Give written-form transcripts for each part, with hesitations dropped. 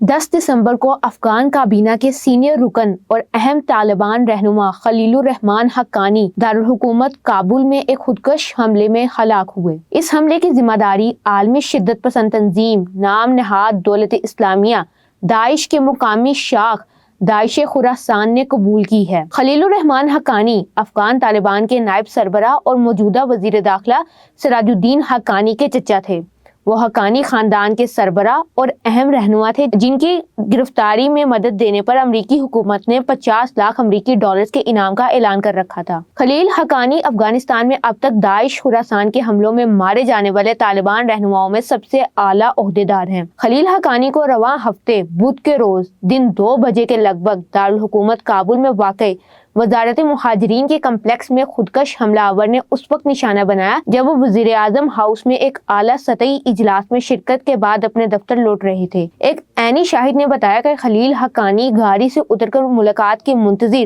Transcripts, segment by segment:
10 دسمبر کو افغان کابینہ کے سینئر رکن اور اہم طالبان رہنما خلیل الرحمان حقانی دارالحکومت کابل میں ایک خودکش حملے میں ہلاک ہوئے۔ اس حملے کی ذمہ داری عالمی شدت پسند تنظیم نام نہاد دولت اسلامیہ داعش کے مقامی شاخ داعش خراسان نے قبول کی ہے۔ خلیل الرحمان حقانی افغان طالبان کے نائب سربراہ اور موجودہ وزیر داخلہ سراج الدین حقانی کے چچا تھے۔ وہ حقانی خاندان کے سربراہ اور اہم رہنما تھے جن کی گرفتاری میں مدد دینے پر امریکی حکومت نے 50 لاکھ امریکی ڈالرز کے انعام کا اعلان کر رکھا تھا۔ خلیل حقانی افغانستان میں اب تک داعش خراسان کے حملوں میں مارے جانے والے طالبان رہنماؤں میں سب سے اعلیٰ عہدیدار ہیں۔ خلیل حقانی کو رواں ہفتے بدھ کے روز دن 2 بجے کے لگ بھگ دارالحکومت کابل میں واقع وزارت مہاجرین کے کمپلیکس میں خودکش حملہ آور نے اس وقت نشانہ بنایا جب وہ وزیر اعظم ہاؤس میں ایک اعلیٰ سطحی اجلاس میں شرکت کے بعد اپنے دفتر لوٹ رہے تھے۔ ایک عینی شاہد نے بتایا کہ خلیل حقانی گاڑی سے اتر کر ملاقات کے منتظر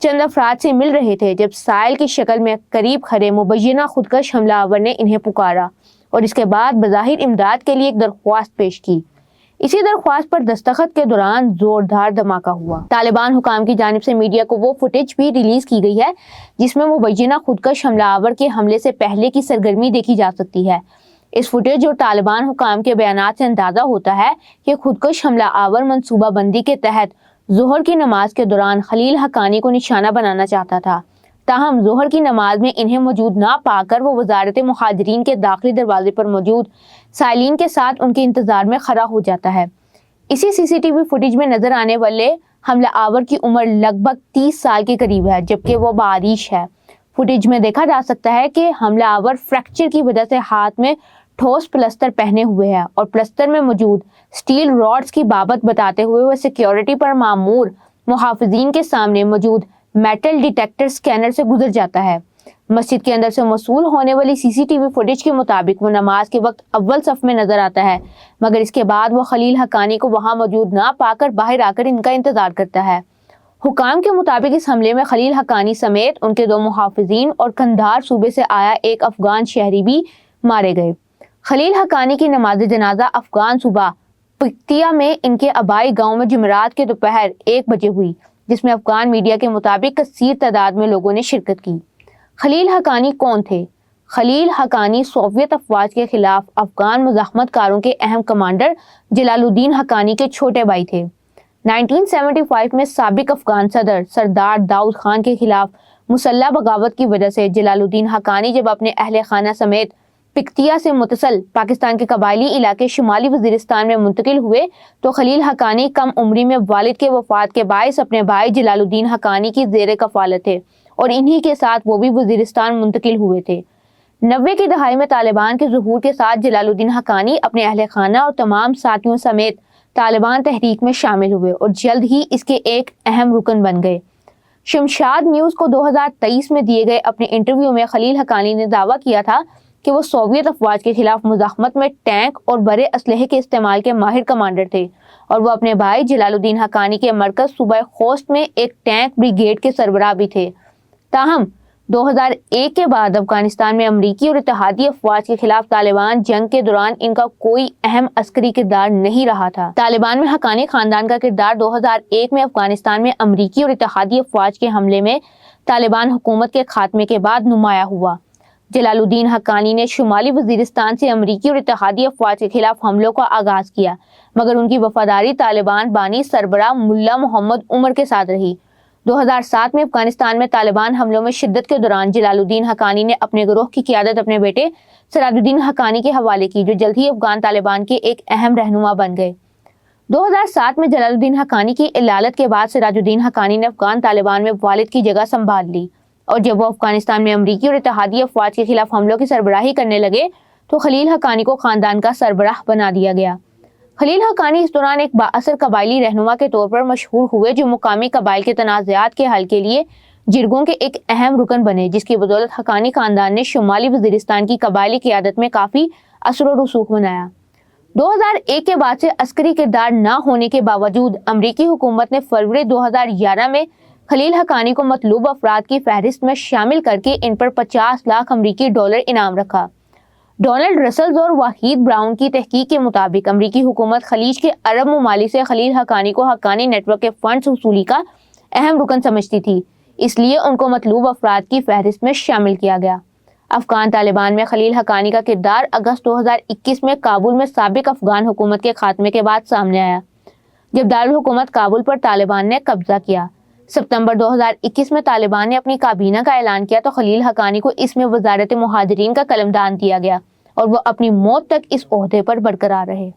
چند افراد سے مل رہے تھے جب سائل کی شکل میں قریب کھڑے مبینہ خودکش حملہ آور نے انہیں پکارا اور اس کے بعد بظاہر امداد کے لیے ایک درخواست پیش کی۔ اسی درخواست پر دستخط کے دوران زوردار دھماکہ ہوا۔ طالبان حکام کی جانب سے میڈیا کو وہ فوٹیج بھی ریلیز کی گئی ہے جس میں مبینہ خودکش حملہ آور کے حملے سے پہلے کی سرگرمی دیکھی جا سکتی ہے۔ اس فوٹیج اور طالبان حکام کے بیانات سے اندازہ ہوتا ہے کہ خودکش حملہ آور منصوبہ بندی کے تحت ظہر کی نماز کے دوران خلیل حقانی کو نشانہ بنانا چاہتا تھا، تاہم ظہر کی نماز میں انہیں موجود نہ پا کر وہ وزارت مہاجرین کے داخلی دروازے پر موجود سائلین کے ساتھ ان کے انتظار میں کھڑا ہو جاتا ہے۔ اسی سی سی ٹی وی فوٹیج میں نظر آنے والے حملہ آور کی عمر لگ بھگ 30 سال کے قریب ہے جبکہ وہ باریش ہے۔ فوٹیج میں دیکھا جا سکتا ہے کہ حملہ آور فریکچر کی وجہ سے ہاتھ میں ٹھوس پلسٹر پہنے ہوئے ہے اور پلسٹر میں موجود سٹیل راڈز کی بابت بتاتے ہوئے وہ سیکیورٹی پر مامور محافظین کے سامنے موجود میٹل ڈیٹیکٹر سکینر سے گزر جاتا ہے۔ مسجد کے اندر سے موصول ہونے والی سی سی ٹی وی فوٹیج کے مطابق وہ نماز کے وقت اول صف میں نظر آتا ہے، مگر اس کے بعد وہ خلیل حقانی کو وہاں موجود نہ پا کر باہر آ کر ان کا انتظار کرتا ہے۔ حکام کے مطابق اس حملے میں خلیل حقانی سمیت ان کے 2 محافظین اور قندھار صوبے سے آیا ایک افغان شہری بھی مارے گئے۔ خلیل حقانی کی نماز جنازہ افغان صوبہ پکتیا میں ان کے آبائی گاؤں میں جمعرات کے دوپہر 1 بجے ہوئی، جس میں افغان میڈیا کے مطابق کثیر تعداد میں لوگوں نے شرکت کی۔ خلیل حقانی کون تھے؟ خلیل حقانی سوویت افواج کے خلاف افغان مزاحمت کاروں کے اہم کمانڈر جلال الدین حقانی کے چھوٹے بھائی تھے۔ 1975 میں سابق افغان صدر سردار داؤد خان کے خلاف مسلح بغاوت کی وجہ سے جلال الدین حقانی جب اپنے اہل خانہ سمیت پکتیا سے متصل پاکستان کے قبائلی علاقے شمالی وزیرستان میں منتقل ہوئے تو خلیل حقانی کم عمری میں والد کے وفات کے باعث اپنے بھائی جلال الدین حقانی کی زیر کفالت تھے اور انہی کے ساتھ وہ بھی وزیرستان منتقل ہوئے تھے۔ 90 کی دہائی میں طالبان کے ظہور کے ساتھ جلال الدین حقانی اپنے اہل خانہ اور تمام ساتھیوں سمیت طالبان تحریک میں شامل ہوئے اور جلد ہی اس کے ایک اہم رکن بن گئے۔ شمشاد نیوز کو 2023 میں دیے گئے اپنے انٹرویو میں خلیل حقانی نے دعویٰ کیا تھا کہ وہ سوویت افواج کے خلاف مزاحمت میں ٹینک اور بڑے اسلحے کے استعمال کے ماہر کمانڈر تھے اور وہ اپنے بھائی جلال الدین حقانی کے مرکز صوبہ خوست میں ایک ٹینک بریگیڈ کے سربراہ بھی تھے۔ تاہم 2001 کے بعد افغانستان میں امریکی اور اتحادی افواج کے خلاف طالبان جنگ کے دوران ان کا کوئی اہم عسکری کردار نہیں رہا تھا۔ طالبان میں حقانی خاندان کا کردار 2001 میں افغانستان میں امریکی اور اتحادی افواج کے حملے میں طالبان حکومت کے خاتمے کے بعد نمایاں ہوا۔ جلال الدین حقانی نے شمالی وزیرستان سے امریکی اور اتحادی افواج کے خلاف حملوں کا آغاز کیا، مگر ان کی وفاداری طالبان بانی سربراہ ملا محمد عمر کے ساتھ رہی۔ 2007 میں افغانستان میں طالبان حملوں میں شدت کے دوران جلال الدین حقانی نے اپنے گروہ کی قیادت اپنے بیٹے سراج الدین حقانی کے حوالے کی، جو جلد ہی افغان طالبان کے ایک اہم رہنما بن گئے۔ 2007 میں جلال الدین حقانی کی علالت کے بعد سراج الدین حقانی نے افغان طالبان میں والد کی جگہ سنبھال لی اور جب وہ افغانستان میں امریکی اور اتحادی افواج کے خلاف حملوں کی سربراہی کرنے لگے تو خلیل حقانی کو خاندان کا سربراہ بنا دیا گیا۔ خلیل حقانی اس دوران ایک بااثر قبائلی رہنما کے طور پر مشہور ہوئے جو مقامی قبائل کے تنازعات کے حل کے لیے جرگوں کے ایک اہم رکن بنے، جس کی بدولت حقانی خاندان نے شمالی وزیرستان کی قبائلی قیادت میں کافی اثر و رسوخ بنایا۔ 2001 کے بعد سے عسکری کردار نہ ہونے کے باوجود امریکی حکومت نے فروری 2011 میں خلیل حقانی کو مطلوب افراد کی فہرست میں شامل کر کے ان پر 50 لاکھ امریکی ڈالر انعام رکھا۔ ڈونلڈ رسلز اور وحید براؤن کی تحقیق کے مطابق امریکی حکومت خلیج کے عرب ممالک سے خلیل حقانی کو حقانی نیٹ ورک کے فنڈز وصولی کا اہم رکن سمجھتی تھی، اس لیے ان کو مطلوب افراد کی فہرست میں شامل کیا گیا۔ افغان طالبان میں خلیل حقانی کا کردار اگست 2021 میں کابل میں سابق افغان حکومت کے خاتمے کے بعد سامنے آیا، جب دارالحکومت کابل پر طالبان نے قبضہ کیا۔ ستمبر 2021 میں طالبان نے اپنی کابینہ کا اعلان کیا تو خلیل حقانی کو اس میں وزارت مہاجرین کا قلمدان دیا گیا اور وہ اپنی موت تک اس عہدے پر برقرار رہے۔